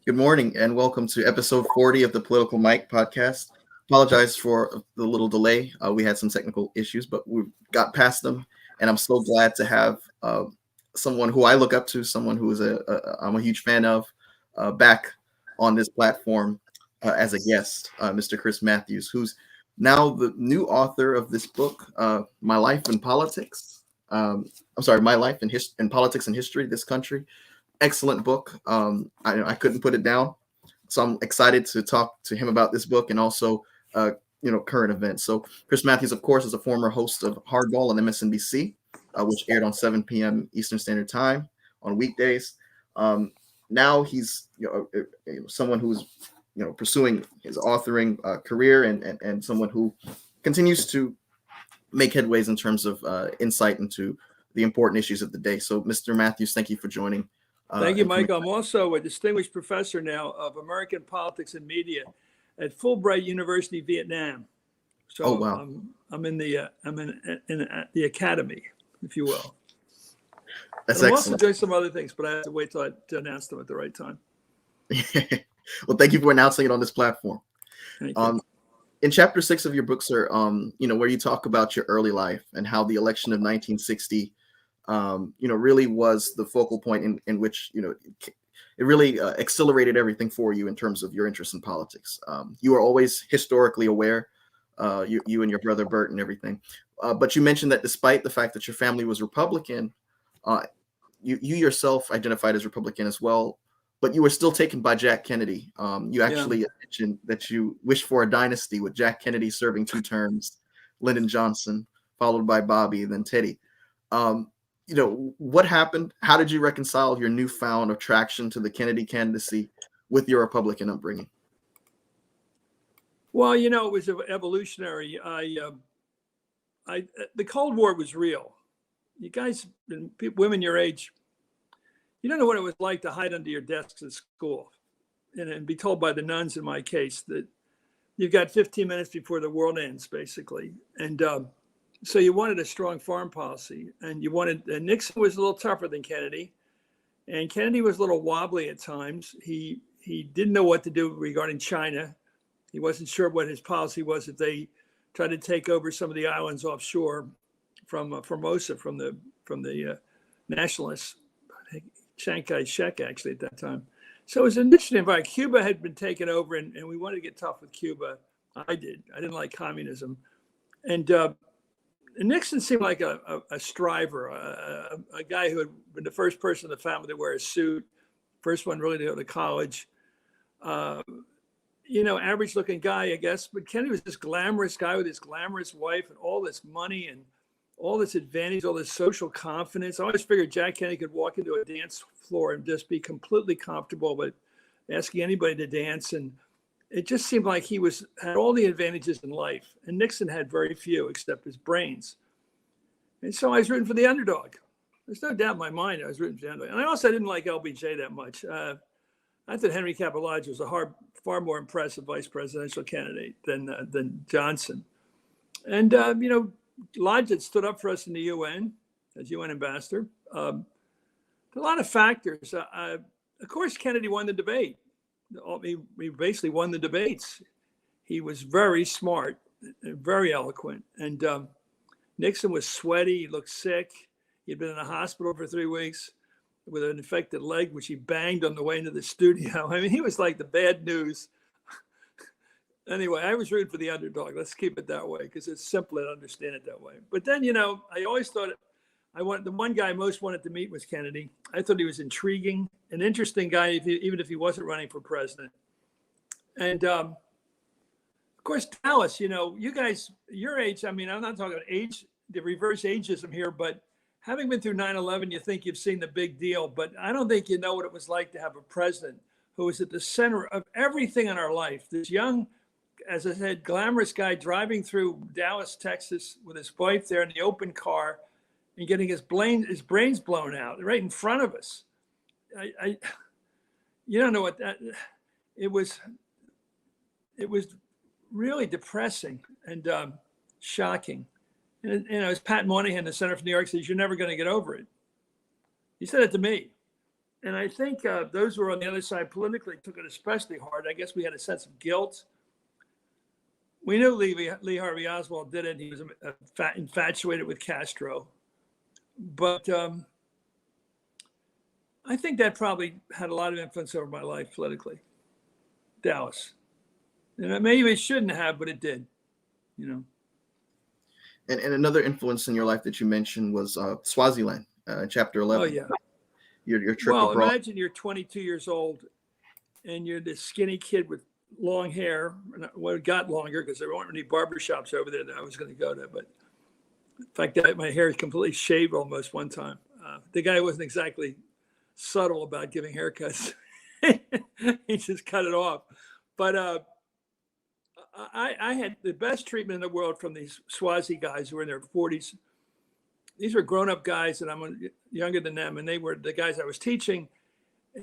Good morning and welcome to episode 40 of the Political Mike podcast. Apologize for the little delay. We had some technical issues, but we got past them. And I'm so glad to have someone who I look up to, someone who is I'm a huge fan of, back on this platform as a guest, Mr. Chris Matthews, who's now the new author of this book, My Life in Politics. I'm sorry, My Life in Politics and History, This Country. Excellent book. I couldn't put it down, so I'm excited to talk to him about this book and also current events. So Chris Matthews, of course, is a former host of Hardball on MSNBC, which aired on 7 p.m. Eastern Standard Time on weekdays. Now he's someone who's pursuing his authoring career and someone who continues to make headways in terms of insight into the important issues of the day. So, Mr. Matthews, thank you for joining. Thank you, Mike. I'm also a distinguished professor now of American politics and media at Fulbright University, Vietnam. So oh, wow. I'm in the the academy, if you will. That's I'm excellent. also doing some other things, but I have to wait till to announce them at the right time. Well, thank you for announcing it on this platform. Thank you. In chapter 6 of your book, sir, where you talk about your early life and how the election of 1960 really was the focal point in which, it really accelerated everything for you in terms of your interest in politics. You were always historically aware, you and your brother Bert and everything. But you mentioned that despite the fact that your family was Republican, you yourself identified as Republican as well, but you were still taken by Jack Kennedy. You actually mentioned that you wished for a dynasty with Jack Kennedy serving 2 terms, Lyndon Johnson, followed by Bobby, then Teddy. What happened? How did you reconcile your newfound attraction to the Kennedy candidacy with your Republican upbringing? Well, it was evolutionary. The Cold War was real. You guys, women your age, you don't know what it was like to hide under your desks at school and be told by the nuns, in my case, that you've got 15 minutes before the world ends, basically. And so you wanted a strong foreign policy, and Nixon was a little tougher than Kennedy, and Kennedy was a little wobbly at times. He didn't know what to do regarding China. He wasn't sure what his policy was if they tried to take over some of the islands offshore from Formosa, from the nationalists, Chiang Kai-shek actually at that time. So it was an interesting environment. Cuba had been taken over, and we wanted to get tough with Cuba. I didn't like communism, and Nixon seemed like a striver, a guy who had been the first person in the family to wear a suit, first one really to go to college. Average looking guy, I guess. But Kennedy was this glamorous guy with his glamorous wife and all this money and all this advantage, all this social confidence. I always figured Jack Kennedy could walk into a dance floor and just be completely comfortable with asking anybody to dance. And it just seemed like he had all the advantages in life. And Nixon had very few except his brains. And so I was rooting for the underdog. There's no doubt in my mind I was rooting for the underdog. And I also didn't like LBJ that much. I thought Henry Capilage was a far more impressive vice presidential candidate than Johnson. And, Lodge had stood up for us in the UN as UN ambassador. A lot of factors. Of course, Kennedy won the debate. He basically won the debates. He was very smart, very eloquent. And Nixon was sweaty. He looked sick. He'd been in a hospital for 3 weeks with an infected leg, which he banged on the way into the studio. I mean, he was like the bad news. Anyway, I was rooting for the underdog. Let's keep it that way because it's simpler to understand it that way. But then, I always thought the one guy I most wanted to meet was Kennedy. I thought he was intriguing, an interesting guy, even if he wasn't running for president. And of course, Dallas, you guys, your age, I mean, I'm not talking about age, the reverse ageism here, but having been through 9/11, you think you've seen the big deal, but I don't think you know what it was like to have a president who was at the center of everything in our life. This young, as I said, glamorous guy driving through Dallas, Texas with his wife there in the open car and getting his brains blown out right in front of us. You don't know what it was really depressing and shocking. And as Pat Moynihan, the Senator from New York, says, you're never going to get over it. He said it to me. And I think those who were on the other side politically took it especially hard. I guess we had a sense of guilt. We knew Lee Harvey Oswald did it. He was infatuated with Castro. But I think that probably had a lot of influence over my life politically. Dallas. And maybe it shouldn't have, but it did, you know. And another influence in your life that you mentioned was Swaziland, chapter 11. Oh, yeah. Your trip Well, abroad. imagine you're 22 years old and you're this skinny kid with long hair. Well, it got longer because there weren't any barbershops over there that I was going to go to. But in fact, my hair is completely shaved almost one time. The guy wasn't exactly subtle about giving haircuts. He just cut it off. But I had the best treatment in the world from these Swazi guys who were in their 40s. These were grown-up guys, and I'm younger than them, and they were the guys I was teaching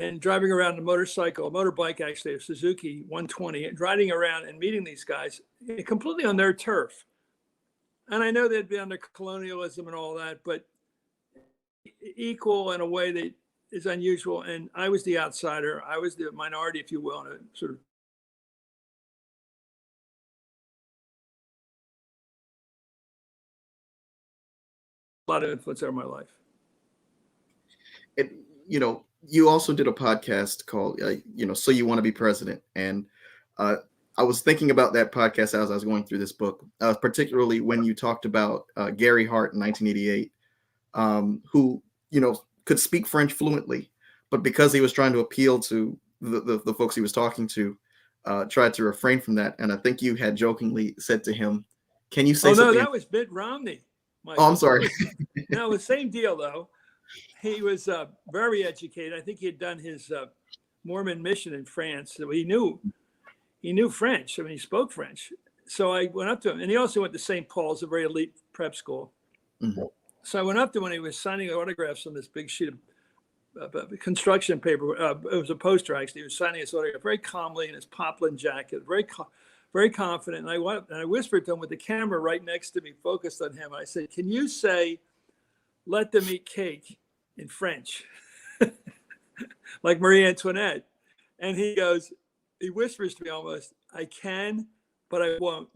and driving around a motorbike, actually, a Suzuki 120, and riding around and meeting these guys completely on their turf. And I know they'd be under colonialism and all that, but equal in a way that is unusual. And I was the outsider. I was the minority, if you will, in a sort of a lot of influence over my life. You also did a podcast called, So You Want to Be President. And I was thinking about that podcast as I was going through this book, particularly when you talked about Gary Hart in 1988, who, could speak French fluently, but because he was trying to appeal to the folks he was talking to, tried to refrain from that. And I think you had jokingly said to him, can you say something? No, that was Mitt Romney. Oh, I'm sorry. No, it was the same deal, though. He was very educated. I think he had done his Mormon mission in France. So he knew French. I mean, he spoke French. So I went up to him, and he also went to St. Paul's, a very elite prep school. Mm-hmm. So I went up to him when he was signing autographs on this big sheet of construction paper. It was a poster, actually. He was signing his autograph very calmly in his poplin jacket, very confident. And I whispered to him with the camera right next to me, focused on him. I said, can you say, let them eat cake in French, like Marie Antoinette? And he whispers to me almost, I can, but I won't.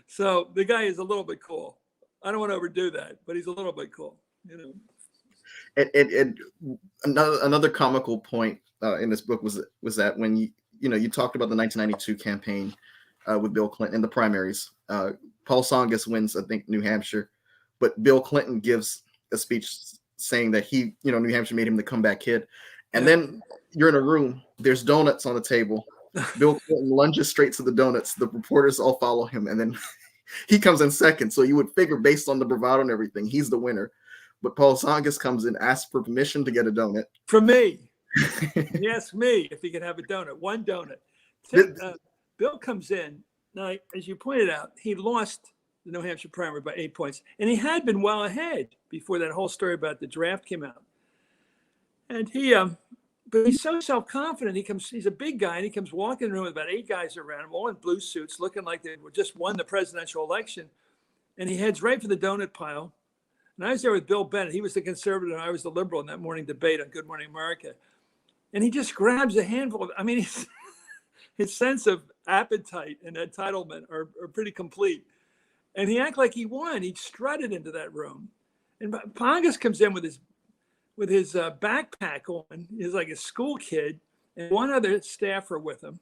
So the guy is a little bit cool. I don't want to overdo that, but he's a little bit cool, And another comical point in this book was that when you talked about the 1992 campaign with Bill Clinton in the primaries. Paul Tsongas wins, I think, New Hampshire, but Bill Clinton gives a speech saying that New Hampshire made him the comeback kid. And then you're in a room, there's donuts on the table. Bill Clinton lunges straight to the donuts. The reporters all follow him, and then he comes in second. So you would figure, based on the bravado and everything, he's the winner. But Paul Tsongas comes in, asks for permission to get a donut. From me. He asked me if he could have a donut, one donut. Bill comes in. Now, as you pointed out, he lost the New Hampshire primary by 8 points. And he had been well ahead before that whole story about the draft came out. And but he's so self-confident. He's a big guy, and he comes walking in the room with about 8 guys around him, all in blue suits, looking like they just won the presidential election. And he heads right for the donut pile. And I was there with Bill Bennett. He was the conservative, and I was the liberal in that morning debate on Good Morning America. And he just grabs a handful of, his sense of appetite and entitlement are pretty complete. And he acted like he won. He strutted into that room. And Pongus comes in with his backpack on. He's like a school kid, and one other staffer with him,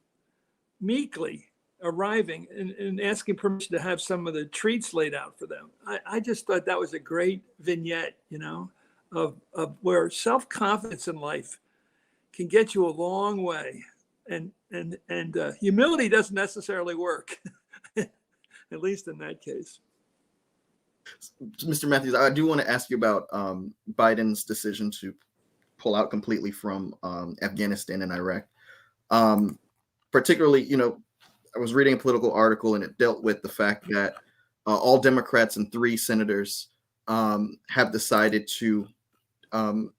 meekly arriving and asking permission to have some of the treats laid out for them. I just thought that was a great vignette, of where self-confidence in life can get you a long way. And humility doesn't necessarily work, at least in that case. Mr. Matthews, I do want to ask you about Biden's decision to pull out completely from Afghanistan and Iraq. Particularly, I was reading a political article, and it dealt with the fact that all Democrats and 3 senators have decided to, on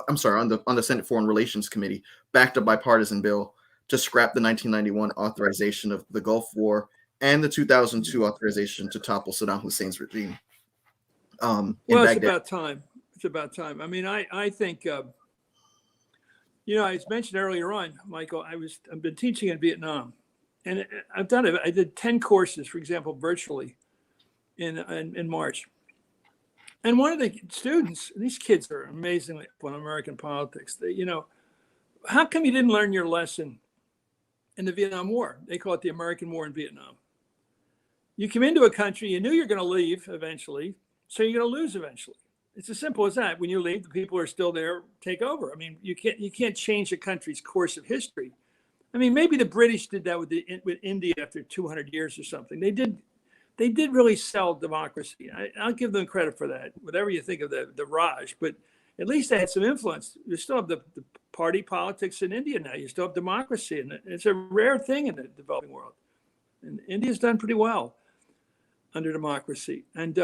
the Senate Foreign Relations Committee, backed a bipartisan bill to scrap the 1991 authorization of the Gulf War and the 2002 authorization to topple Saddam Hussein's regime. Well, it's about time. It's about time. I mean, I think, you know, I mentioned earlier on, Michael, I've been teaching in Vietnam, and I've done it. I did 10 courses, for example, virtually in March. And one of the students, these kids are amazingly up on American politics. They, you know, how come you didn't learn your lesson in the Vietnam War? They call it the American War in Vietnam. You come into a country, you knew you're going to leave eventually, so you're going to lose eventually. It's as simple as that. When you leave, the people who are still there take over. I mean, you can't change a country's course of history. I mean, maybe the British did that with India after 200 years or something. They did really sell democracy. I'll give them credit for that, whatever you think of the Raj, but at least they had some influence. You still have the party politics in India now. You still have democracy, and it's a rare thing in the developing world. And India's done pretty well under democracy. And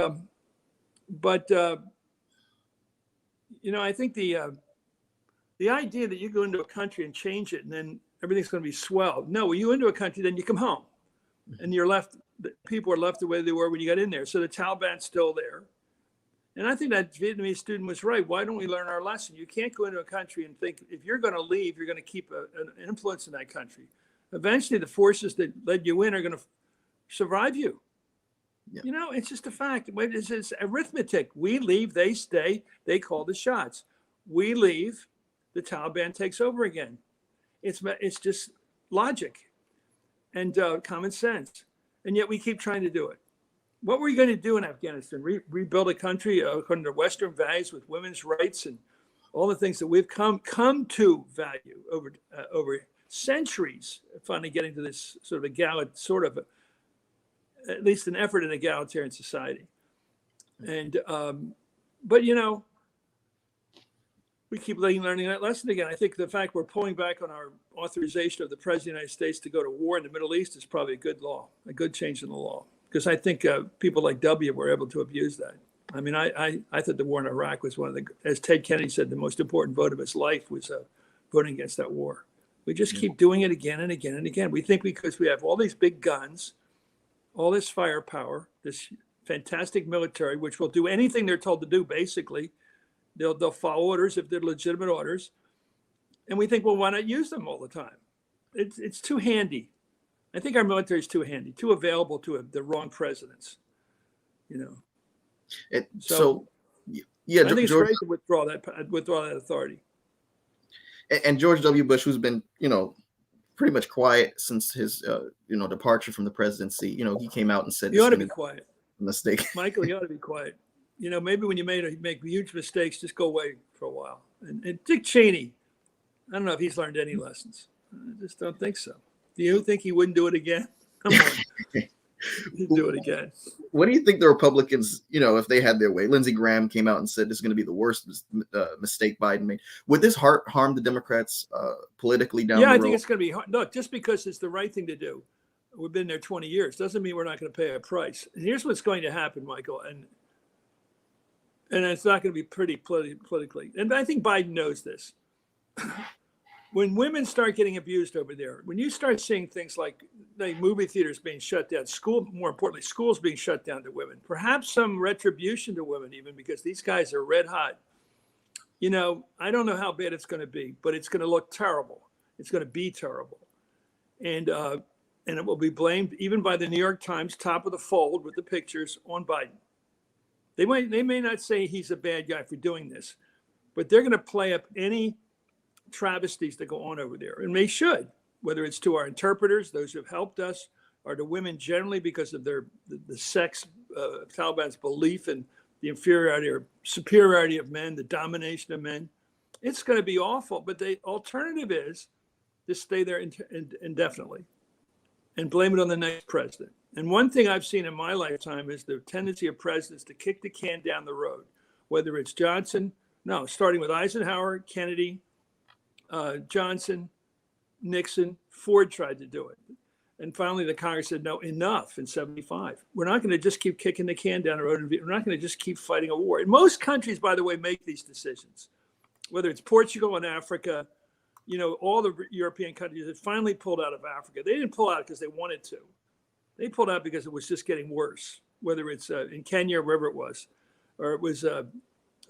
you know, I think the idea that you go into a country and change it and then everything's going to be swell. No, when you into a country, then you come home, and you're left. People are left the way they were when you got in there. So the Taliban's still there. And I think that Vietnamese student was right. Why don't we learn our lesson? You can't go into a country and think if you're going to leave, you're going to keep an influence in that country. Eventually, the forces that led you in are going to survive you. Yeah. You know, it's just a fact. It's arithmetic. We leave, they stay, they call the shots. We leave, the Taliban takes over again. It's just logic and common sense. And yet we keep trying to do it. What were you going to do in Afghanistan? Rebuild a country according to Western values with women's rights and all the things that we've come to value over centuries, finally getting to this sort of at least an effort in egalitarian society. And, but you know, we keep learning that lesson again. I think the fact we're pulling back on our authorization of the President of the United States to go to war in the Middle East is probably a good law, a good change in the law. Because I think people like W were able to abuse that. I mean, I thought the war in Iraq was one of the, as Ted Kennedy said, the most important vote of his life was voting against that war. We just keep doing it again and again and again. We think because we have all these big guns, all this firepower, this fantastic military, which will do anything they're told to do, basically. They'll follow orders if they're legitimate orders. And we think, well, why not use them all the time? It's too handy. I think our military is too handy, too available to the wrong presidents, you know. So yeah, I think it's great to withdraw that authority. And George W. Bush, who's been, you know, pretty much quiet since his, you know, departure from the presidency, you know, he came out and said, "You ought to be quiet, mistake." Michael, you ought to be quiet. You know, maybe when you make huge mistakes, just go away for a while. And Dick Cheney, I don't know if he's learned any lessons. I just don't think so. Do you think he wouldn't do it again? Come on. He'd do it again. What do you think the Republicans, you know, if they had their way? Lindsey Graham came out and said this is going to be the worst mistake Biden made. Would this harm the Democrats politically down the road? Yeah, I think it's going to be hard. Look, just because it's the right thing to do, we've been there 20 years, doesn't mean we're not going to pay a price. And here's what's going to happen, Michael, and it's not going to be pretty politically. And I think Biden knows this. When women start getting abused over there, when you start seeing things like movie theaters being shut down, more importantly, schools being shut down to women, perhaps some retribution to women even because these guys are red hot. You know, I don't know how bad it's going to be, but it's going to look terrible. It's going to be terrible. And it will be blamed even by the New York Times, top of the fold with the pictures on Biden. They may not say he's a bad guy for doing this, but they're going to play up any travesties that go on over there, and they should, whether it's to our interpreters, those who have helped us, or to women generally because of the sex, Taliban's belief in the inferiority or superiority of men, the domination of men. It's going to be awful, but the alternative is to stay there indefinitely and blame it on the next president. And one thing I've seen in my lifetime is the tendency of presidents to kick the can down the road, whether it's starting with Eisenhower, Kennedy, Johnson, Nixon, Ford tried to do it. And finally, the Congress said, no, enough in 1975. We're not going to just keep kicking the can down the road. We're not going to just keep fighting a war. And most countries, by the way, make these decisions, whether it's Portugal and Africa, you know, all the European countries that finally pulled out of Africa. They didn't pull out because they wanted to. They pulled out because it was just getting worse, whether it's in Kenya or wherever it was, or it was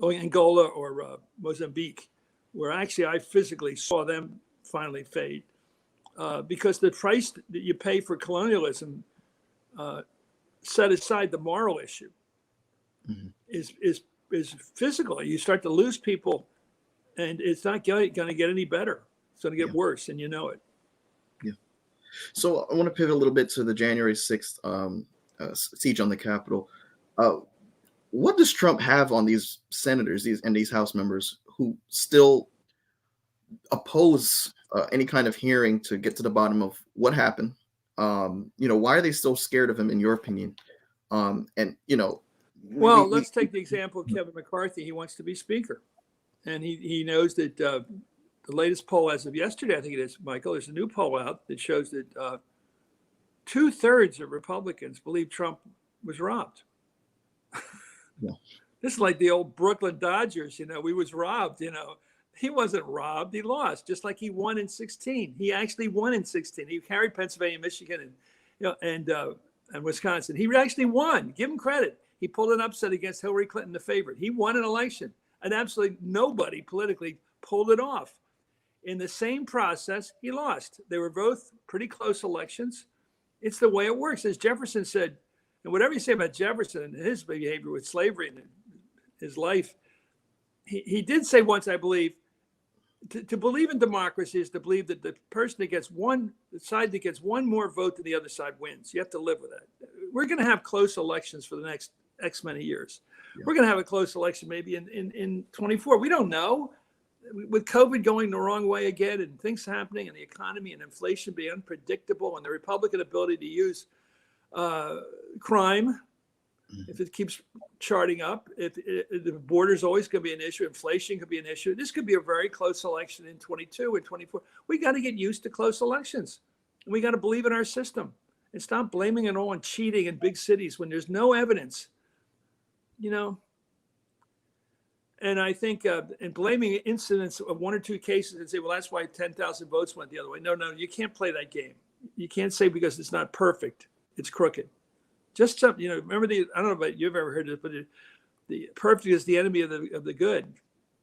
Angola or Mozambique, where actually I physically saw them finally fade, because the price that you pay for colonialism, set aside the moral issue, Mhm. is physical. You start to lose people, and it's not going to get any better. It's going to get Yeah. worse, and you know it. Yeah. So I want to pivot a little bit to the January 6th siege on the Capitol. What does Trump have on these senators, these House members who still oppose any kind of hearing to get to the bottom of what happened? Why are they so scared of him, in your opinion? And Well, let's take the example of Kevin McCarthy. He wants to be Speaker, and he knows that the latest poll as of yesterday, I think it is, Michael, there's a new poll out that shows that 2/3 of Republicans believe Trump was robbed. Yeah. This is like the old Brooklyn Dodgers, we was robbed, He wasn't robbed, he lost, just like he won in 16. He actually won in 16. He carried Pennsylvania, Michigan, and Wisconsin. He actually won. Give him credit. He pulled an upset against Hillary Clinton, the favorite. He won an election, and absolutely nobody politically pulled it off. In the same process, he lost. They were both pretty close elections. It's the way it works. As Jefferson said, and whatever you say about Jefferson and his behavior with slavery and his life, he did say once, I believe, to believe in democracy is to believe that the person that gets the side that gets one more vote than the other side wins. You have to live with that. We're going to have close elections for the next X many years. Yeah. We're going to have a close election maybe in 24. We don't know. With COVID going the wrong way again and things happening and the economy and inflation being unpredictable and the Republican ability to use crime, if it keeps charting up, if the border is always going to be an issue, inflation could be an issue. This could be a very close election in 22 and 24. We got to get used to close elections. And we got to believe in our system and stop blaming it all on cheating in big cities when there's no evidence, And I think in blaming incidents of one or two cases and say, well, that's why 10,000 votes went the other way. No, you can't play that game. You can't say because it's not perfect, it's crooked. Just something, remember I don't know if you've ever heard it, but the perfect is the enemy of the good.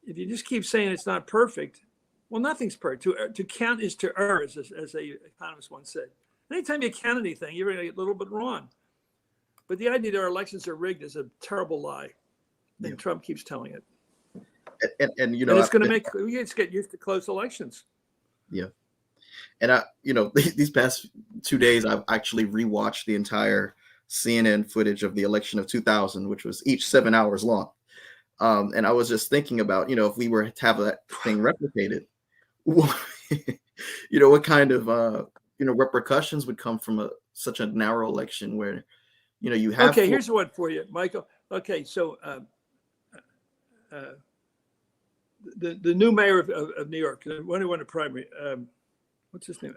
If you just keep saying it's not perfect, well, nothing's perfect. To count is to err, as a economist once said. Anytime you count anything, you're going to get a little bit wrong. But the idea that our elections are rigged is a terrible lie. And Trump keeps telling it. And it's going to we just get used to close elections. Yeah. And these past 2 days, I've actually rewatched the entire CNN footage of the election of 2000, which was each 7 hours long. And I was just thinking about, if we were to have that thing replicated, what kind of, repercussions would come from such a narrow election where, you have. Okay, here's one for you, Michael. Okay, so the new mayor of New York, when he won the primary, what's his name?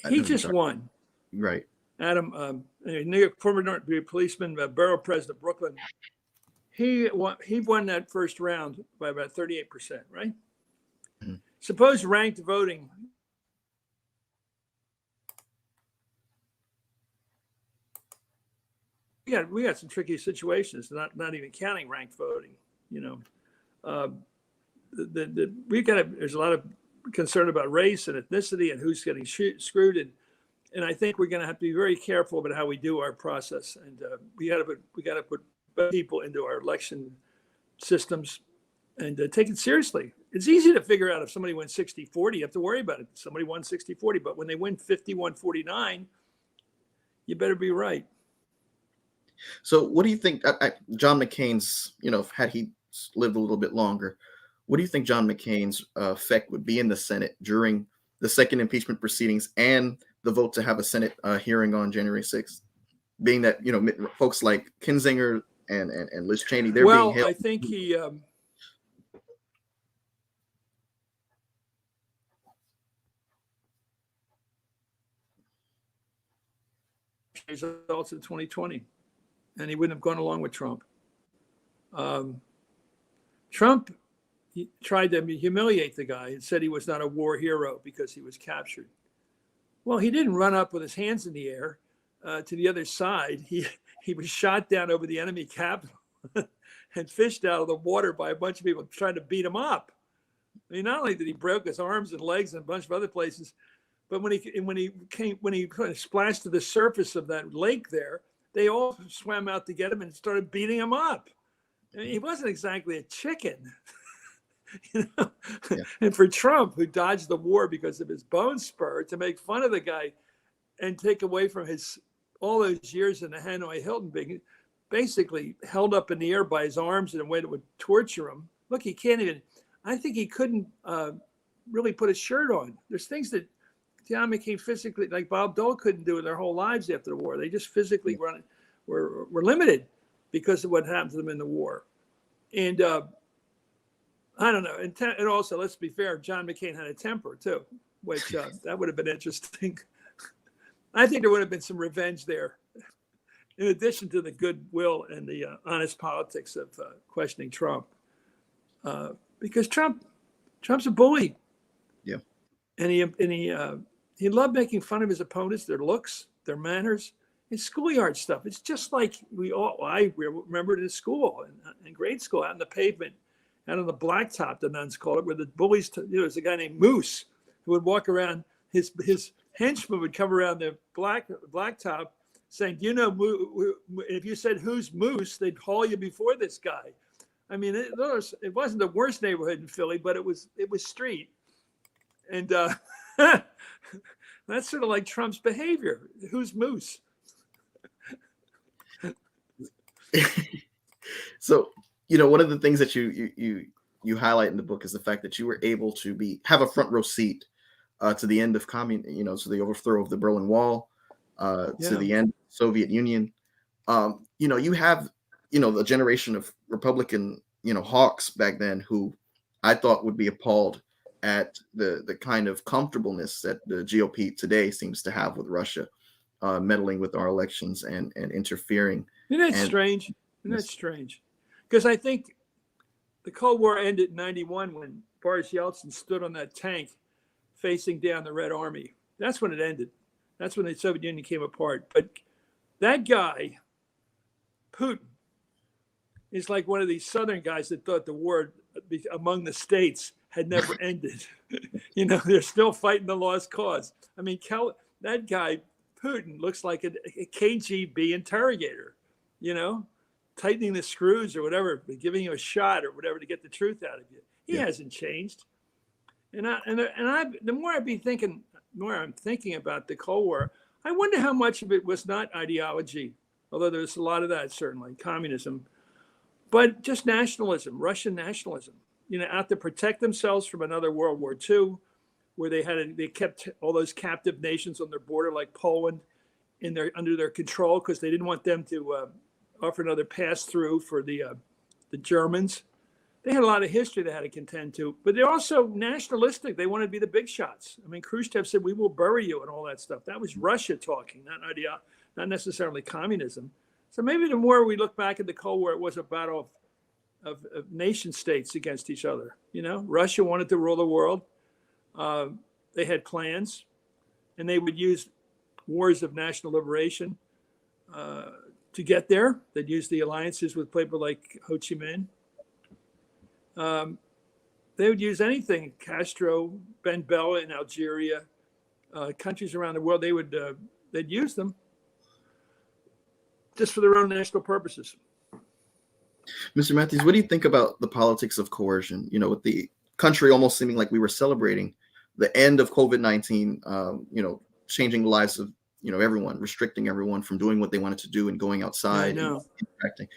He just won. Right. Adam, New York, former policeman, borough president of Brooklyn. He won that first round by about 38%, right? Mm-hmm. Suppose ranked voting. We got some tricky situations, not even counting ranked voting. There's a lot of concern about race and ethnicity and who's getting screwed, and I think we're going to have to be very careful about how we do our process, and we got to put people into our election systems and take it seriously. It's easy to figure out if somebody wins 60-40, you have to worry about it. Somebody won 60-40, but when they win 51-49, you better be right. So what do you think, John McCain's, had he lived a little bit longer, what do you think John McCain's effect would be in the Senate during the second impeachment proceedings and the vote to have a Senate hearing on January 6th? Being that, folks like Kinzinger and Liz Cheney, they're being held. I think he... results in 2020, and he wouldn't have gone along with Trump. Trump tried to humiliate the guy and said he was not a war hero because he was captured. Well, he didn't run up with his hands in the air to the other side. He was shot down over the enemy capital. and fished out of the water by a bunch of people trying to beat him up. I mean, not only did he break his arms and legs and a bunch of other places, but when he kind of splashed to the surface of that lake there, they all swam out to get him and started beating him up. I mean, he wasn't exactly a chicken. You know? Yeah. And for Trump, who dodged the war because of his bone spur, to make fun of the guy and take away from all those years in the Hanoi Hilton being basically held up in the air by his arms in a way that would torture him. Look, he can't even, I think he couldn't really put a shirt on. There's things that John McCain physically, like Bob Dole, couldn't do in their whole lives after the war. They just physically were limited because of what happened to them in the war. And I don't know. And also, let's be fair, John McCain had a temper too, which that would have been interesting. I think there would have been some revenge there, in addition to the goodwill and the honest politics of questioning Trump, because Trump's a bully. Yeah, and he loved making fun of his opponents, their looks, their manners, and schoolyard stuff. It's just like I remember it in school, in grade school, out on the pavement, out on the blacktop, the nuns called it, where the bullies, there's a guy named Moose who would walk around, his henchman would come around the blacktop saying, if you said, who's Moose, they'd haul you before this guy. I mean, it wasn't the worst neighborhood in Philly, but it was street. And that's sort of like Trump's behavior. Who's Moose? So, one of the things that you highlight in the book is the fact that you were able to have a front row seat to the end of to the overthrow of the Berlin Wall, to the end of the Soviet Union. You have, a generation of Republican, hawks back then who I thought would be appalled at the kind of comfortableness that the GOP today seems to have with Russia meddling with our elections and interfering. Isn't that strange? Isn't that strange? Because I think the Cold War ended in 91 when Boris Yeltsin stood on that tank facing down the Red Army. That's when it ended. That's when the Soviet Union came apart. But that guy, Putin, is like one of these Southern guys that thought the war among the states had never ended. They're still fighting the lost cause. I mean, that guy, Putin, looks like a KGB interrogator, tightening the screws or whatever, giving you a shot or whatever to get the truth out of you. He hasn't changed. And the more I'm thinking about the Cold War, I wonder how much of it was not ideology, although there's a lot of that, certainly, communism, but just nationalism, Russian nationalism, out to protect themselves from another World War II, where they kept all those captive nations on their border, like Poland, under their control, because they didn't want them to offer another pass-through for the Germans. They had a lot of history they had to contend to, but they're also nationalistic. They want to be the big shots. I mean, Khrushchev said, "We will bury you," and all that stuff. That was Russia talking, not necessarily communism. So maybe the more we look back at the Cold War, it was a battle of nation states against each other. Russia wanted to rule the world. They had plans, and they would use wars of national liberation to get there. They'd use the alliances with people like Ho Chi Minh. They would use anything, Castro, Ben Bella in Algeria, countries around the world. They'd use them just for their own national purposes. Mr. Matthews, what do you think about the politics of coercion? With the country almost seeming like we were celebrating the end of COVID-19, changing the lives of everyone, restricting everyone from doing what they wanted to do and going outside and interacting.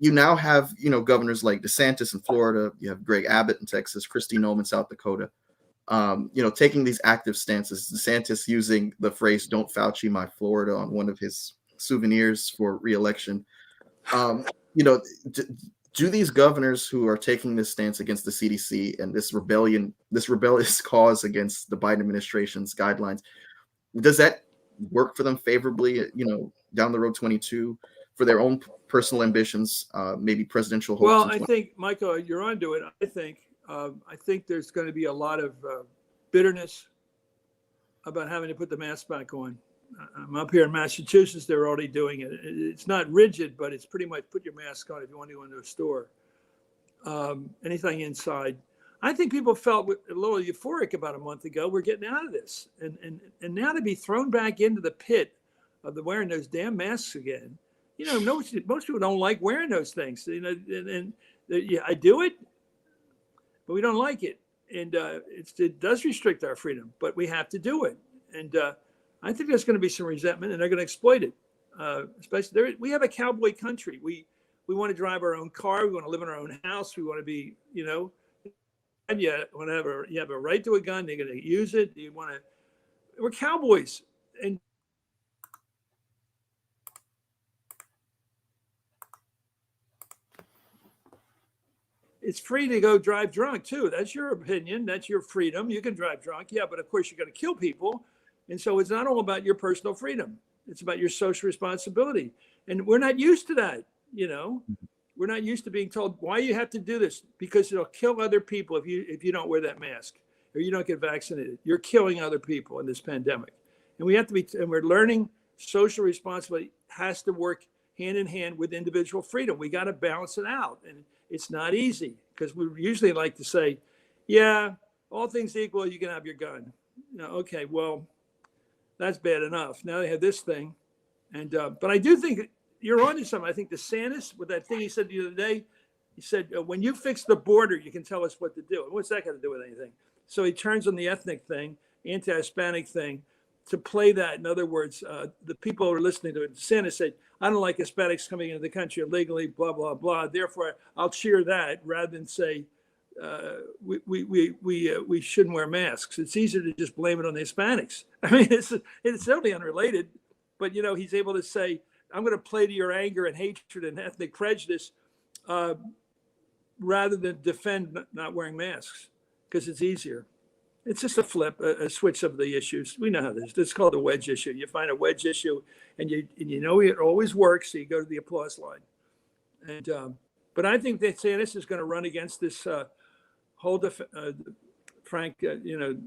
You now have, governors like DeSantis in Florida, you have Greg Abbott in Texas, Kristi Noem in South Dakota, taking these active stances. DeSantis using the phrase, "Don't Fauci my Florida" on one of his souvenirs for re-election. Do these governors who are taking this stance against the CDC and this rebellious cause against the Biden administration's guidelines, does that work for them favorably, down the road 22 for their own personal ambitions, maybe presidential hopes? Well, I think, Michael, you're onto it. I think there's going to be a lot of bitterness about having to put the mask back on. I'm up here in Massachusetts. They're already doing it. It's not rigid, but it's pretty much put your mask on if you want to go into a store. Anything inside. I think people felt a little euphoric about a month ago. We're getting out of this, and now to be thrown back into the pit of the wearing those damn masks again. You know, most people don't like wearing those things. You know, and yeah, I do it, but we don't like it, and it does restrict our freedom. But we have to do it, and I think there's going to be some resentment, and they're going to exploit it. Especially we have a cowboy country. We want to drive our own car. We want to live in our own house. We want to be, you know, and you have a right to a gun. They're going to use it. We're cowboys, and it's free to go drive drunk too. That's your opinion. That's your freedom. You can drive drunk. Yeah, but of course you're going to kill people. And so it's not all about your personal freedom. It's about your social responsibility. And we're not used to that, you know. We're not used to being told why you have to do this, because it'll kill other people if you don't wear that mask or you don't get vaccinated. You're killing other people in this pandemic. And we have to and we're learning social responsibility has to work hand in hand with individual freedom. We got to balance it out. And it's not easy, because we usually like to say, yeah, all things equal, you can have your gun. You know, okay, well, that's bad enough. Now they have this thing. And but I do think you're onto something. I think DeSantis, with that thing he said the other day, he said, when you fix the border, you can tell us what to do. What's that got to do with anything? So he turns on the ethnic thing, anti-Hispanic thing, to play that. In other words, the people who are listening to it, DeSantis said, I don't like Hispanics coming into the country illegally, blah, blah, blah. Therefore, I'll cheer that rather than say we shouldn't wear masks. It's easier to just blame it on the Hispanics. I mean, it's totally unrelated, but, you know, he's able to say, I'm going to play to your anger and hatred and ethnic prejudice rather than defend not wearing masks, because it's easier. It's just a switch of the issues. We know how this is. It's called a wedge issue. You find a wedge issue, and you know it always works. So you go to the applause line. And but I think that DeSantis is going to run against this Frank, Anthony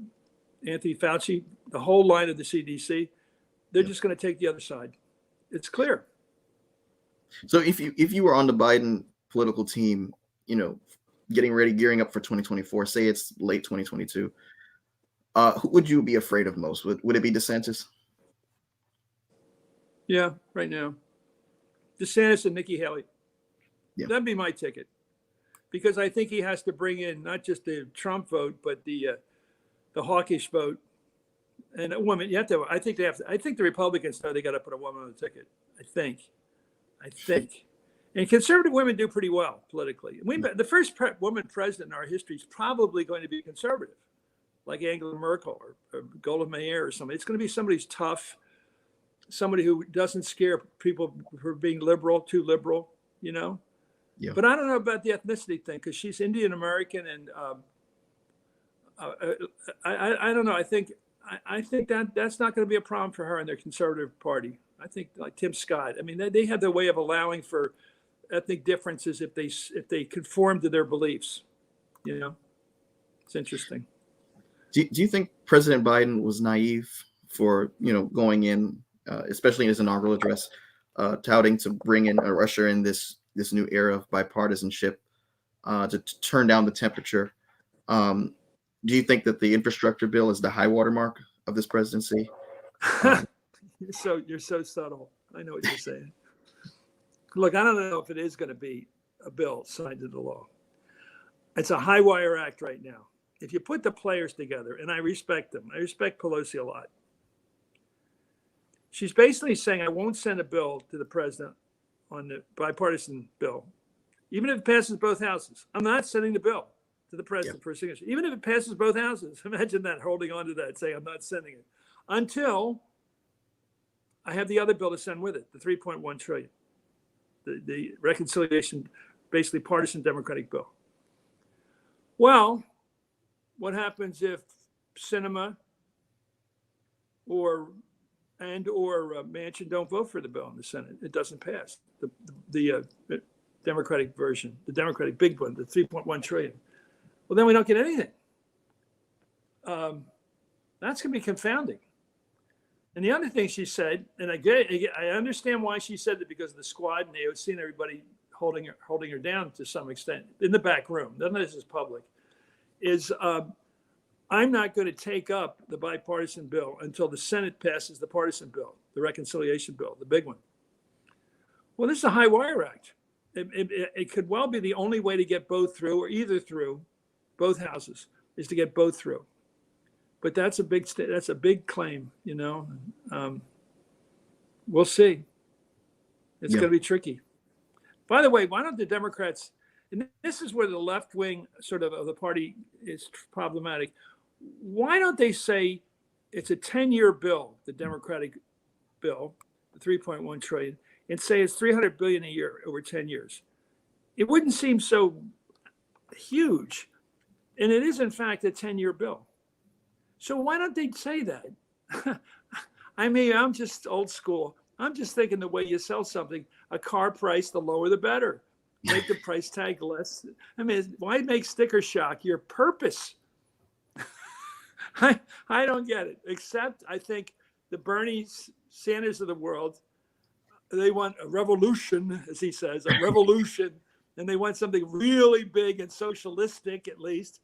Fauci, the whole line of the CDC. They're just going to take the other side. It's clear. So if you were on the Biden political team, you know, gearing up for 2024, say it's late 2022. Who would you be afraid of most? Would it be DeSantis? Yeah, right now. DeSantis and Nikki Haley. Yeah. That'd be my ticket. Because I think he has to bring in not just the Trump vote, but the hawkish vote. And a woman, I think the Republicans know they got to put a woman on the ticket. I think. And conservative women do pretty well politically. The first woman president in our history is probably going to be conservative, like Angela Merkel or Golda Meir or somebody. It's going to be somebody who's tough, somebody who doesn't scare people for being too liberal, you know. Yeah. But I don't know about the ethnicity thing, because she's Indian American, and I don't know. I think that's not going to be a problem for her and their conservative party. I think like Tim Scott. I mean, they have their way of allowing for ethnic differences if they conform to their beliefs. You know, it's interesting. Do you think President Biden was naive for, you know, going in, especially in his inaugural address, touting to bring in or usher in this new era of bipartisanship, to turn down the temperature? Do you think that the infrastructure bill is the high watermark of this presidency? You're so subtle. I know what you're saying. Look, I don't know if it is going to be a bill signed into law. It's a high wire act right now. If you put the players together, and I respect them, I respect Pelosi a lot. She's basically saying, I won't send a bill to the president on the bipartisan bill, even if it passes both houses. I'm not sending the bill to the president for a signature, even if it passes both houses. Imagine that, holding on to that, saying I'm not sending it until I have the other bill to send with it, the 3.1 trillion, the reconciliation, basically partisan Democratic bill. Well, what happens if Sinema or Manchin don't vote for the bill in the Senate? It doesn't pass. The Democratic version, the Democratic big one, the 3.1 trillion. Well, then we don't get anything. That's going to be confounding. And the other thing she said, and I understand why she said that, because of the squad and they had seen everybody holding her down to some extent in the back room. None of this is public. Is I'm not going to take up the bipartisan bill until the Senate passes the partisan bill, the reconciliation bill, the big one. Well, this is a high wire act. It could well be the only way to get both through, or either through, both houses, is to get both through. But that's a big claim, you know. We'll see. It's going to be tricky. By the way, why don't the Democrats, and this is where the left wing sort of the party is problematic, why don't they say it's a 10-year bill, the Democratic bill, the 3.1 trillion, and say it's 300 billion a year over 10 years? It wouldn't seem so huge. And it is, in fact, a 10-year bill. So why don't they say that? I mean, I'm just old school. I'm just thinking the way you sell something, a car price, the lower the better. Make the price tag less. I mean, why make sticker shock your purpose? I don't get it, except I think the Bernie Sanders of the world, they want a revolution, as he says, a revolution. And they want something really big and socialistic, at least,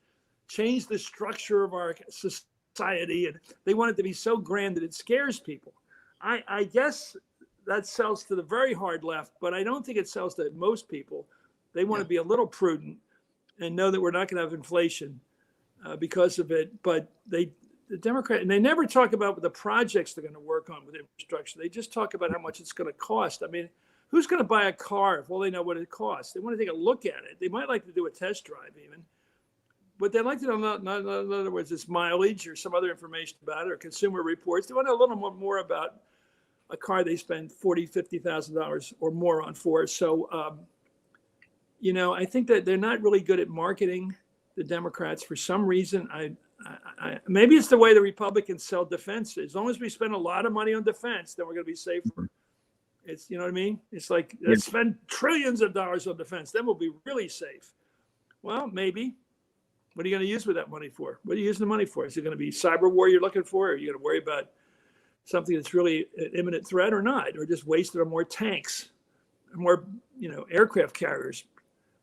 change the structure of our society. And they want it to be so grand that it scares people. I guess that sells to the very hard left, but I don't think it sells to most people. They want to be a little prudent and know that we're not going to have inflation because of it. But the Democrat, and they never talk about the projects they're going to work on with infrastructure. They just talk about how much it's going to cost. I mean, who's going to buy a car if all they know what it costs? They want to take a look at it. They might like to do a test drive even, but they'd like to know, in other words, it's mileage or some other information about it, or consumer reports. They want to know a little more about a car they spend $40,000, $50,000 or more on for. So, you know, I think that they're not really good at marketing, the Democrats, for some reason. Maybe it's the way the Republicans sell defense. As long as we spend a lot of money on defense, then we're going to be safer. It's, you know what I mean? It's like, let's spend trillions of dollars on defense, then we'll be really safe. Well, maybe. What are you going to use with that money for? What are you using the money for? Is it going to be cyber war you're looking for? Or are you going to worry about something that's really an imminent threat or not? Or just waste it on more tanks, more, you know, aircraft carriers,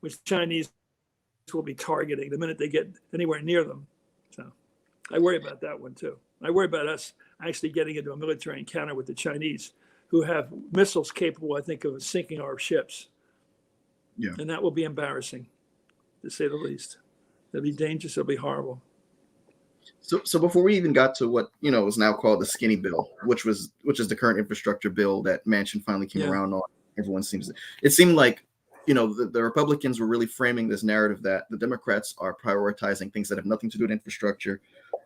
which the Chinese will be targeting the minute they get anywhere near them. So I worry about that one too. I worry about us actually getting into a military encounter with the Chinese, who have missiles capable, I think, of sinking our ships. Yeah. And that will be embarrassing, to say the least. It'll be dangerous. It'll be horrible. So before we even got to what, you know, is now called the skinny bill, which is the current infrastructure bill that Manchin finally came around on, everyone it seemed like, you know, the Republicans were really framing this narrative that the Democrats are prioritizing things that have nothing to do with infrastructure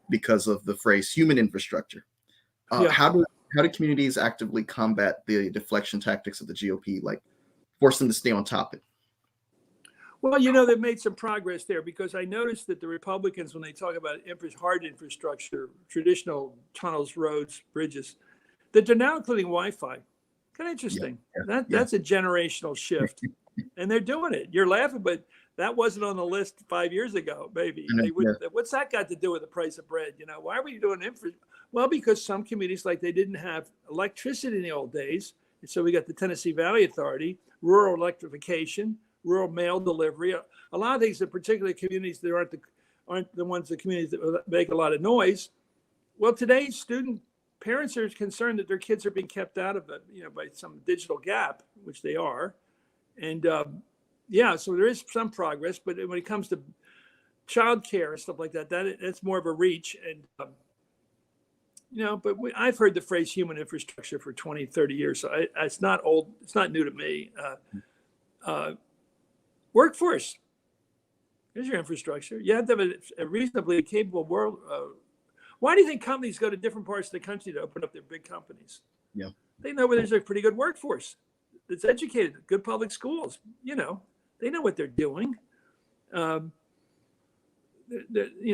because of the phrase human infrastructure. How do communities actively combat the deflection tactics of the GOP, like force them to stay on topic? Well, you know, they've made some progress there, because I noticed that the Republicans, when they talk about hard infrastructure, traditional tunnels, roads, bridges, that they're now including Wi-Fi. Kind of interesting. That's a generational shift. And they're doing it. You're laughing, but that wasn't on the list 5 years ago, maybe. What's that got to do with the price of bread? You know, why were you doing infra? Well, because some communities, like, they didn't have electricity in the old days. And so we got the Tennessee Valley Authority, rural electrification, rural mail delivery. A lot of things in particular communities that aren't the ones, the communities that make a lot of noise. Well, today's parents are concerned that their kids are being kept out of it, you know, by some digital gap, which they are. And so there is some progress, but when it comes to childcare and stuff like that, that's more of a reach. And, you know, but I've heard the phrase human infrastructure for 20, 30 years. So it's not old. It's not new to me. Workforce. Here's your infrastructure. You have to have a reasonably capable world. Why do you think companies go to different parts of the country to open up their big companies? Yeah, they know where there's a pretty good workforce that's educated, good public schools. You know, they know what they're doing. You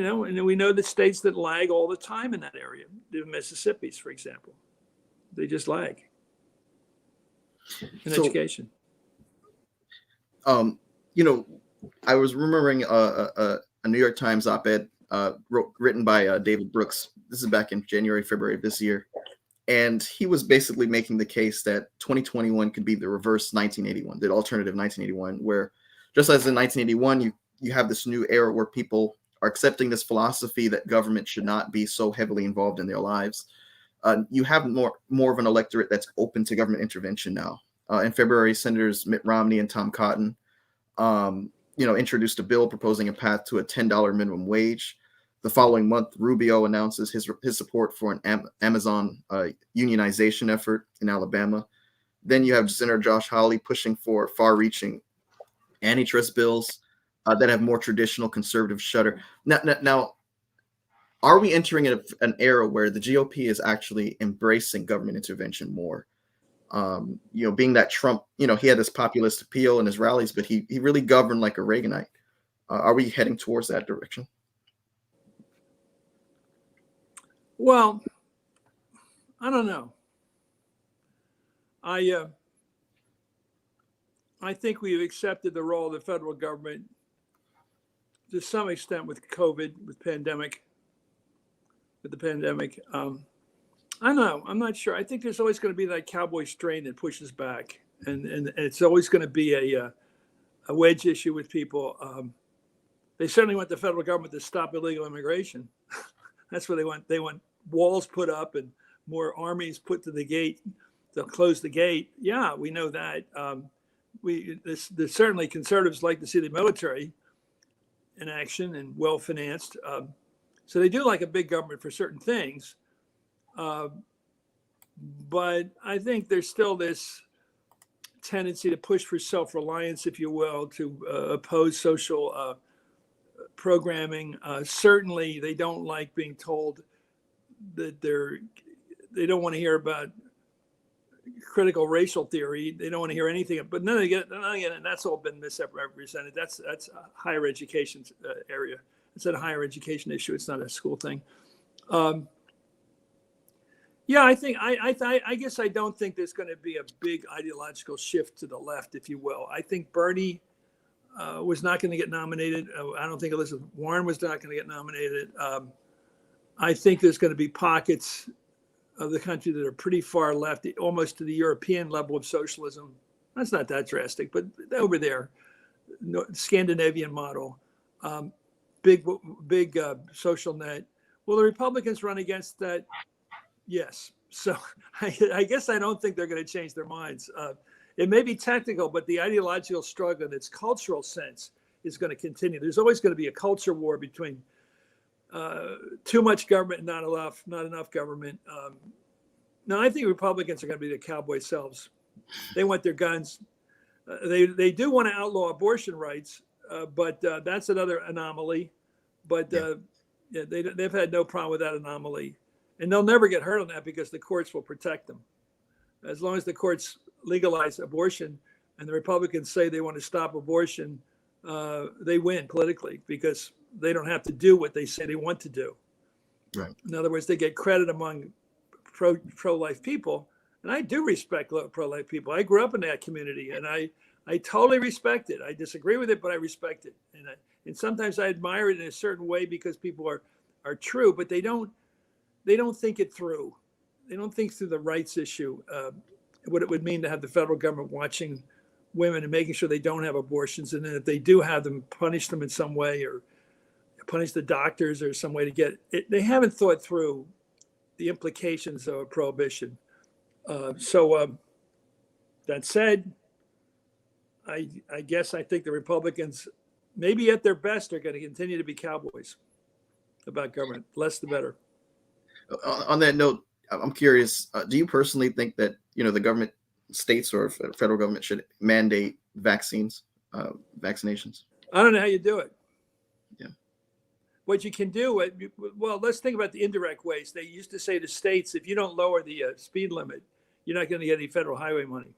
know, and we know the states that lag all the time in that area, the Mississippi's, for example, they just lag in education. You know, I was remembering a New York Times op-ed written by David Brooks. This is back in January, February of this year. And he was basically making the case that 2021 could be the reverse 1981, the alternative 1981, where just as in 1981, you have this new era where people are accepting this philosophy that government should not be so heavily involved in their lives. You have more of an electorate that's open to government intervention now. In February, Senators Mitt Romney and Tom Cotton, introduced a bill proposing a path to a $10 minimum wage. The following month, Rubio announces his support for an Amazon unionization effort in Alabama. Then you have Senator Josh Hawley pushing for far-reaching antitrust bills that have more traditional conservative shudder. Now, are we entering an era where the GOP is actually embracing government intervention more? Being that Trump, he had this populist appeal in his rallies, but he really governed like a Reaganite. Are we heading towards that direction? Well, I don't know. I think we've accepted the role of the federal government to some extent with COVID, with the pandemic. I don't know. I'm not sure. I think there's always going to be that cowboy strain that pushes back, and it's always going to be a wedge issue with people. They certainly want the federal government to stop illegal immigration. That's what they want. They want walls put up and more armies put to the gate. They'll close the gate. Yeah, we know that. There's certainly conservatives like to see the military in action and well financed. So they do like a big government for certain things. But I think there's still this tendency to push for self-reliance, if you will, to oppose social programming. Certainly, they don't like being told that they don't want to hear about critical racial theory. They don't want to hear anything. But none again, and that's all been misrepresented. That's a higher education area. It's a higher education issue. It's not a school thing. Yeah, I guess I don't think there's going to be a big ideological shift to the left, if you will. I think Bernie was not going to get nominated. I don't think Elizabeth Warren was not going to get nominated. I think there's going to be pockets of the country that are pretty far left, almost to the European level of socialism. That's not that drastic, but over there, Scandinavian model, big social net. Will the Republicans run against that? Yes. So I guess I don't think they're going to change their minds. It may be technical, but the ideological struggle in its cultural sense is going to continue. There's always going to be a culture war between too much government and not enough government. No, I think Republicans are going to be the cowboy selves. They want their guns. They do want to outlaw abortion rights, but that's another anomaly. But they've had no problem with that anomaly. And they'll never get hurt on that because the courts will protect them. As long as the courts legalize abortion and the Republicans say they want to stop abortion, they win politically because they don't have to do what they say they want to do. Right. In other words, they get credit among pro-life people. And I do respect pro-life people. I grew up in that community and I totally respect it. I disagree with it, but I respect it. And sometimes I admire it in a certain way because people are true, but they don't think it through. They don't think through the rights issue, what it would mean to have the federal government watching women and making sure they don't have abortions. And then if they do have them, punish them in some way or punish the doctors or some way to get it. They haven't thought through the implications of a prohibition. So that said, I guess I think the Republicans, maybe at their best, are going to continue to be cowboys about government. Less the better. On that note, I'm curious, do you personally think that, the government, states or federal government should mandate vaccinations? I don't know how you do it. Yeah. What you can do, well, let's think about the indirect ways. They used to say to states, if you don't lower the speed limit, you're not going to get any federal highway money.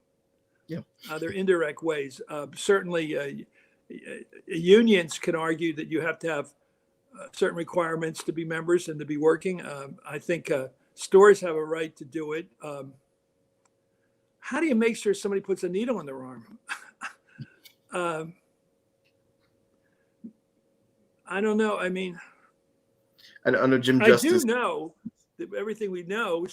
Yeah. They're indirect ways. Certainly, unions can argue that you have to have certain requirements to be members and to be working. I think stores have a right to do it. How do you make sure somebody puts a needle in their arm? I don't know. I mean, I know Jim I Justice. do know that everything we know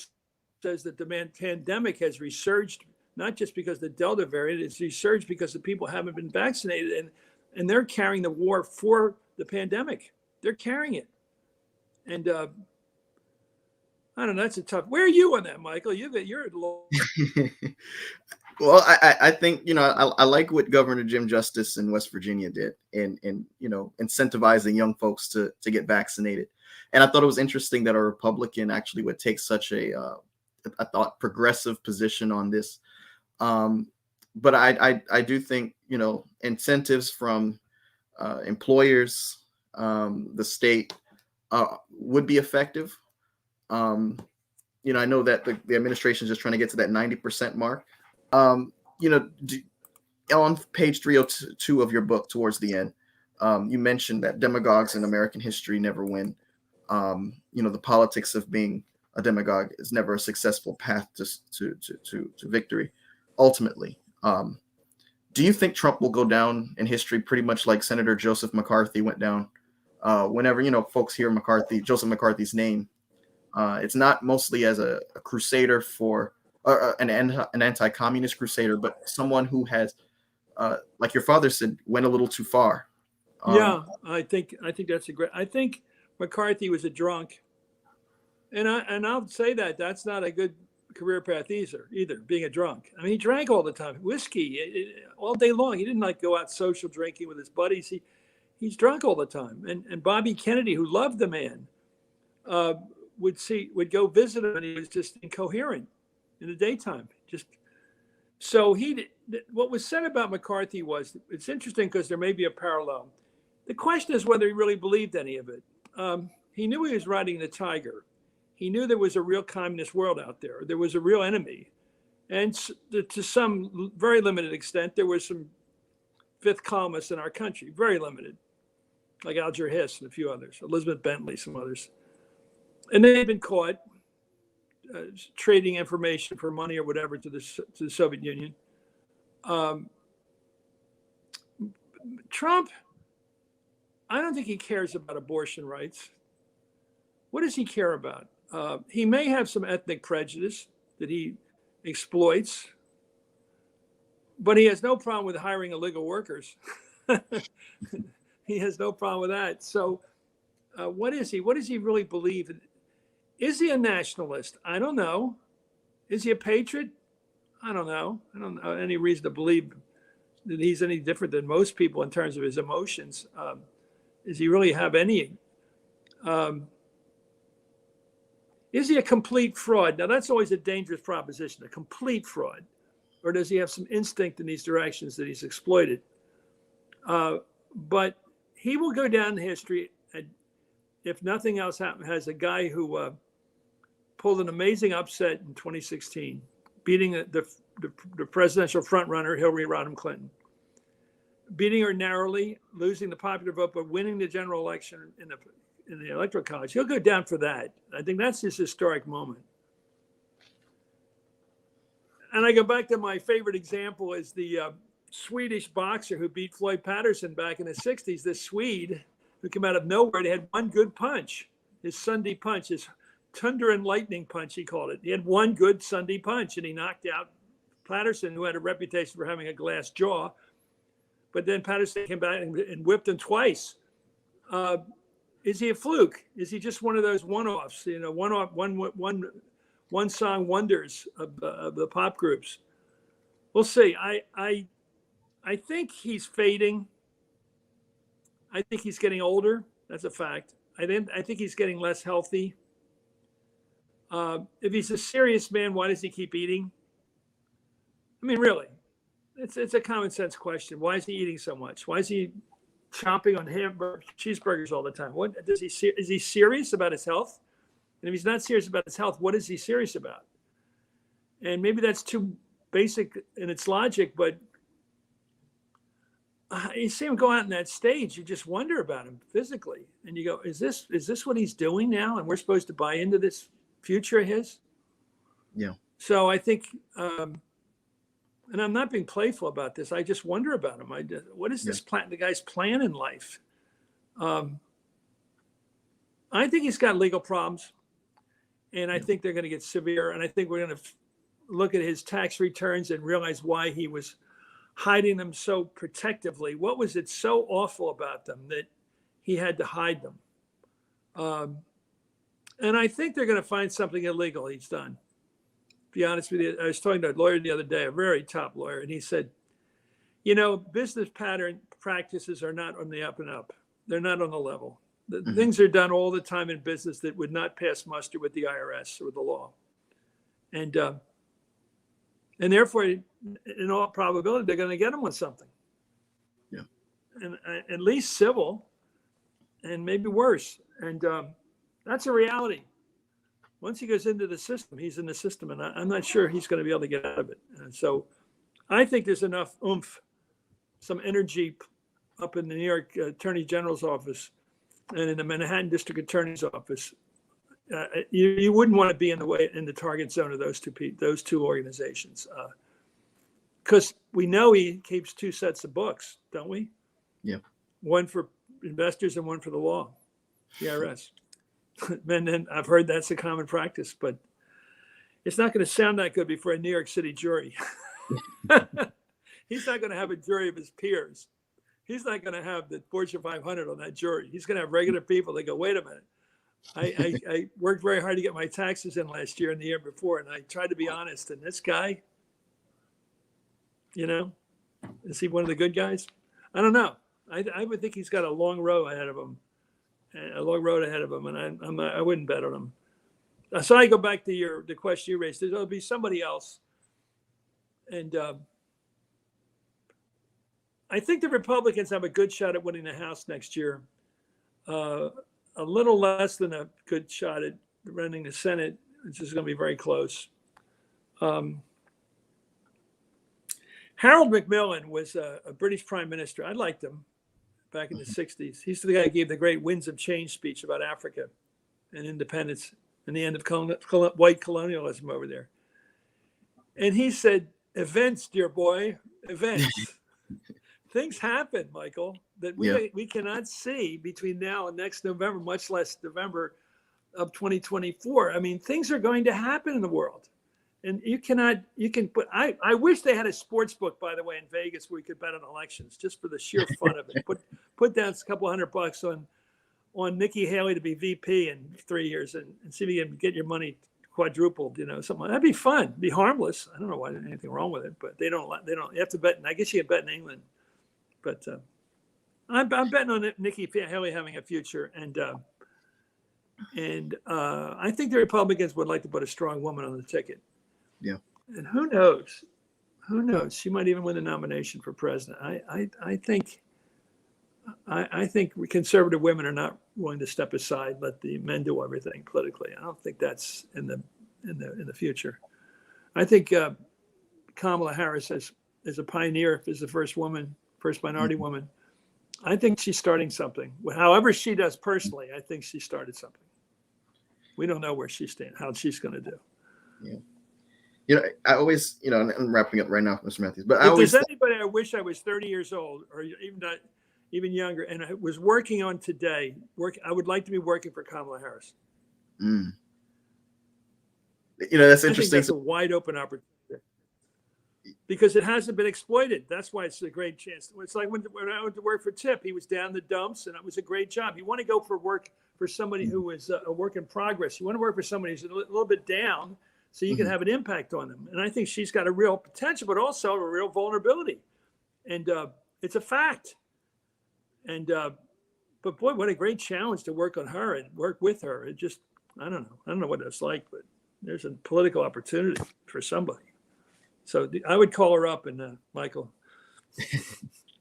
says that the pandemic has resurged, not just because the Delta variant, it's resurged because the people haven't been vaccinated, and they're carrying the war for the pandemic. They're carrying it. And I don't know, that's a tough. Where are you on that, Michael? You're Well, I think, I like what Governor Jim Justice in West Virginia did in incentivizing young folks to get vaccinated. And I thought it was interesting that a Republican actually would take such a I thought progressive position on this. But I do think, incentives from employers, the state would be effective. I know that the administration is just trying to get to that 90% mark. On page 302 of your book, towards the end, you mentioned that demagogues in American history never win. The politics of being a demagogue is never a successful path to victory. Ultimately, do you think Trump will go down in history pretty much like Senator Joseph McCarthy went down? Whenever folks hear Joseph McCarthy's name, it's not mostly as a crusader for an anti-communist crusader, but someone who has, like your father said, went a little too far. Yeah, I think that's I think McCarthy was a drunk, and I'll say that's not a good career path either, being a drunk. I mean, he drank all the time, whiskey all day long. He didn't go out social drinking with his buddies. He's drunk all the time. And Bobby Kennedy, who loved the man, would go visit him, and he was just incoherent in the daytime. What was said about McCarthy was, it's interesting because there may be a parallel. The question is whether he really believed any of it. He knew he was riding the tiger. He knew there was a real communist world out there. There was a real enemy. And to some very limited extent, there was some fifth columnists in our country, very limited, like Alger Hiss and a few others, Elizabeth Bentley, some others. And they've been caught trading information for money or whatever to the Soviet Union. Trump, I don't think he cares about abortion rights. What does he care about? He may have some ethnic prejudice that he exploits, but he has no problem with hiring illegal workers. He has no problem with that. So what is he? What does he really believe? Is he a nationalist? I don't know. Is he a patriot? I don't know. I don't know any reason to believe that he's any different than most people in terms of his emotions. Does he really have any? Is he a complete fraud? Now, that's always a dangerous proposition, a complete fraud. Or does he have some instinct in these directions that he's exploited? But he will go down in history, if nothing else happens, as a guy who pulled an amazing upset in 2016, beating the presidential frontrunner, Hillary Rodham Clinton. Beating her narrowly, losing the popular vote, but winning the general election in the Electoral College. He'll go down for that. I think that's his historic moment. And I go back to my favorite example is the Swedish boxer who beat Floyd Patterson back in the 60s, this Swede who came out of nowhere. He had one good punch, his Sunday punch, his thunder and lightning punch, he called it. He had one good Sunday punch, and he knocked out Patterson, who had a reputation for having a glass jaw. But then Patterson came back and whipped him twice. Is he a fluke? Is he just one of those one-offs, one song wonders of the pop groups? We'll see. I think he's fading. I think he's getting older. That's a fact. I think he's getting less healthy. If he's a serious man, why does he keep eating? I mean, really, it's a common sense question. Why is he eating so much? Why is he chomping on cheeseburgers all the time? Is he serious about his health? And if he's not serious about his health, what is he serious about? And maybe that's too basic in its logic, but you see him go out on that stage, you just wonder about him physically. And you go, is this what he's doing now? And we're supposed to buy into this future of his? Yeah. So I think, and I'm not being playful about this, I just wonder about him. What is this plan, the guy's plan in life? I think he's got legal problems. And I think they're going to get severe. And I think we're going to look at his tax returns and realize why he was hiding them so protectively. What was it so awful about them that he had to hide them? And I think they're going to find something illegal he's done. To be honest with you, I was talking to a lawyer the other day, a very top lawyer, and he said, business pattern practices are not on the up and up. They're not on the level. Things are done all the time in business that would not pass muster with the IRS or the law. And therefore, in all probability, they're going to get him with something. Yeah. And at least civil, and maybe worse. And that's a reality. Once he goes into the system, he's in the system, and I'm not sure he's going to be able to get out of it. And so I think there's enough oomph, some energy up in the New York Attorney General's office and in the Manhattan District Attorney's office. You wouldn't want to be in the target zone of those two organizations, because we know he keeps two sets of books, don't we? Yeah. One for investors and one for the law, the IRS. And then I've heard that's a common practice, but it's not going to sound that good before a New York City jury. He's not going to have a jury of his peers. He's not going to have the Fortune 500 on that jury. He's going to have regular people that go, wait a minute. I worked very hard to get my taxes in last year and the year before, and I tried to be honest. And this guy, is he one of the good guys? I don't know. I would think he's got a long road ahead of him, and I wouldn't bet on him. So I go back to the question you raised. There'll be somebody else, and I think the Republicans have a good shot at winning the House next year. A little less than a good shot at running the Senate, which is going to be very close. Harold Macmillan was a British prime minister. I liked him back in the 60s. He's the guy who gave the great Winds of Change speech about Africa and independence and the end of white colonialism over there. And he said, events, dear boy, events. Things happen, Michael, that we cannot see between now and next November, much less November of 2024. I mean, things are going to happen in the world. And I wish they had a sports book, by the way, in Vegas where we could bet on elections just for the sheer fun of it. Put down a couple $100 on Nikki Haley to be VP in 3 years and see if you can get your money quadrupled, something like that. That'd be fun, be harmless. I don't know why there's anything wrong with it, but they don't, you have to bet. And I guess you can bet in England. But I'm betting on Nikki Haley having a future, and I think the Republicans would like to put a strong woman on the ticket. Yeah. And who knows? She might even win the nomination for president. I think conservative women are not willing to step aside, let the men do everything politically. I don't think that's in the future. I think Kamala Harris as a pioneer, is the first minority woman. I think she's starting something. However she does personally, I think she started something. We don't know where she stands, how she's going to do. Yeah. I always, I'm wrapping up right now, Mr. Matthews, but if there's anybody I wish I was 30 years old or even younger, and I was working on today, I would like to be working for Kamala Harris. That's interesting. I think that's a wide open opportunity. Because it hasn't been exploited. That's why it's a great chance. It's like when I went to work for Tip, he was down the dumps, and it was a great job. You want to go for work for somebody who is a work in progress. You want to work for somebody who's a little bit down, so you can have an impact on them. And I think she's got a real potential, but also a real vulnerability. And it's a fact. And but boy, what a great challenge to work on her and work with her. It just, I don't know what it's like, but there's a political opportunity for somebody. So I would call her up, and Michael.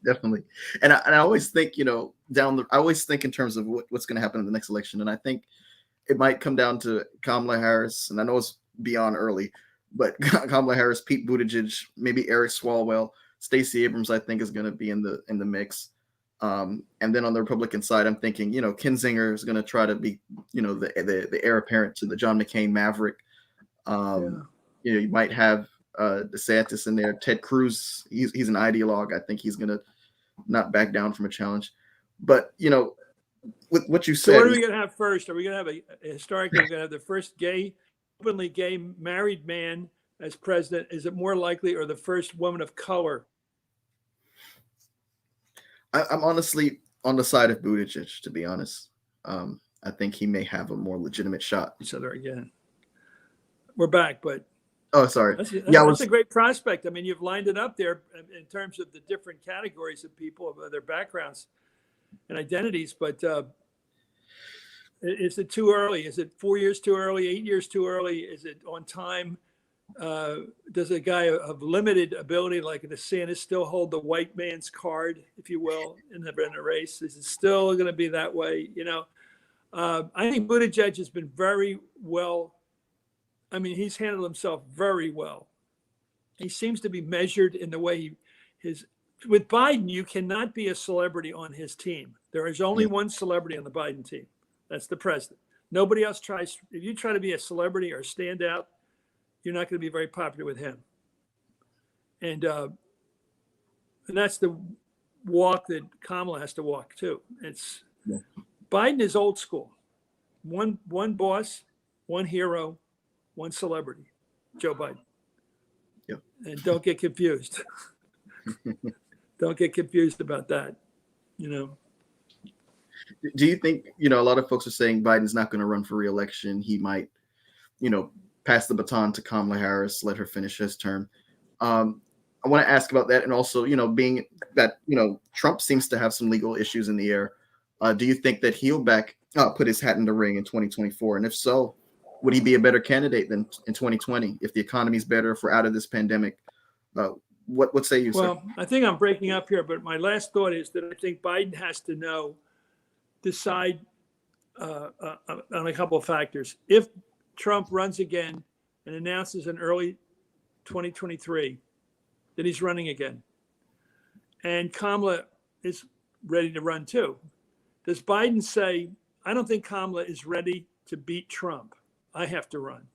Definitely. And I always think, I always think in terms of what's going to happen in the next election. And I think it might come down to Kamala Harris. And I know it's beyond early, but Kamala Harris, Pete Buttigieg, maybe Eric Swalwell, Stacey Abrams, I think is going to be in the mix. And then on the Republican side, I'm thinking, Kinzinger is going to try to be, the heir apparent to the John McCain maverick. You might have DeSantis in there. Ted Cruz, he's an ideologue. I think he's going to not back down from a challenge. But, with what you said. So what are we going to have first? Are we going to have a historically, we're going to have the first gay openly gay married man as president? Is it more likely, or the first woman of color? I'm honestly on the side of Buttigieg, to be honest. I think he may have a more legitimate shot. Each other again. We're back, but Oh, sorry. that's a great prospect. I mean, you've lined it up there in terms of the different categories of people, of their backgrounds and identities. But is it too early? Is it 4 years too early? 8 years too early? Is it on time? Does a guy of limited ability like DeSantis still hold the white man's card, if you will, in the race? Is it still going to be that way? I think Buttigieg has been very well. I mean, he's handled himself very well. He seems to be measured in the way with Biden, you cannot be a celebrity on his team. There is only one celebrity on the Biden team. That's the president. Nobody else tries. If you try to be a celebrity or stand out, you're not going to be very popular with him. And that's the walk that Kamala has to walk too. Biden is old school. One boss, one hero, one celebrity, Joe Biden. Yep. And don't get confused. Don't get confused about that. Do you think, a lot of folks are saying Biden's not going to run for re-election. He might, pass the baton to Kamala Harris, let her finish his term. I want to ask about that. And also, being that, Trump seems to have some legal issues in the air. Do you think that he'll put his hat in the ring in 2024? And if so, would he be a better candidate than in 2020 if the economy's better, if we're out of this pandemic? What say you, sir? Well, I think I'm breaking up here, but my last thought is that I think Biden has to decide on a couple of factors. If Trump runs again and announces in early 2023 that he's running again, and Kamala is ready to run too, does Biden say, I don't think Kamala is ready to beat Trump, I have to run?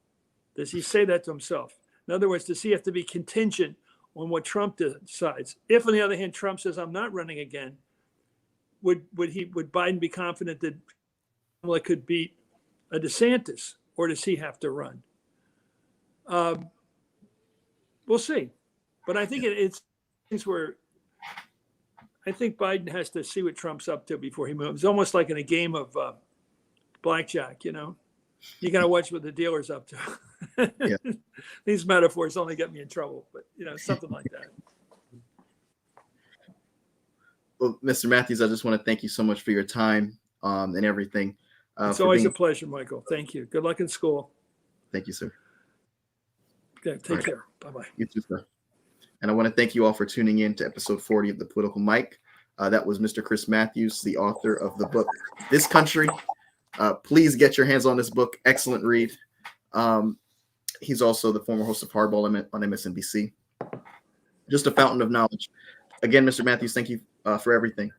Does he say that to himself? In other words, does he have to be contingent on what Trump decides? If, on the other hand, Trump says, I'm not running again, would Biden be confident that Kamala could beat a DeSantis, or does he have to run? We'll see. But I think it's things where I think Biden has to see what Trump's up to before he moves. It's almost like in a game of blackjack, you got to watch what the dealer's up to. Yeah. These metaphors only get me in trouble, but something like that. Well, Mr. Matthews, I just want to thank you so much for your time and everything. It's always a pleasure, Michael. Thank you. Good luck in school. Thank you, sir. Okay, take care. Bye-bye. You too, sir. And I want to thank you all for tuning in to episode 40 of the Political Mic. That was Mr. Chris Matthews, the author of the book, This Country. Please get your hands on this book. Excellent read. He's also the former host of Hardball on MSNBC. Just a fountain of knowledge. Again, Mr. Matthews, thank you for everything.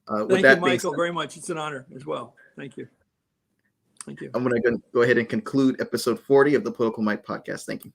Thank you, Michael, very much. It's an honor as well. Thank you. Thank you. I'm going to go ahead and conclude episode 40 of the Political Mic podcast. Thank you.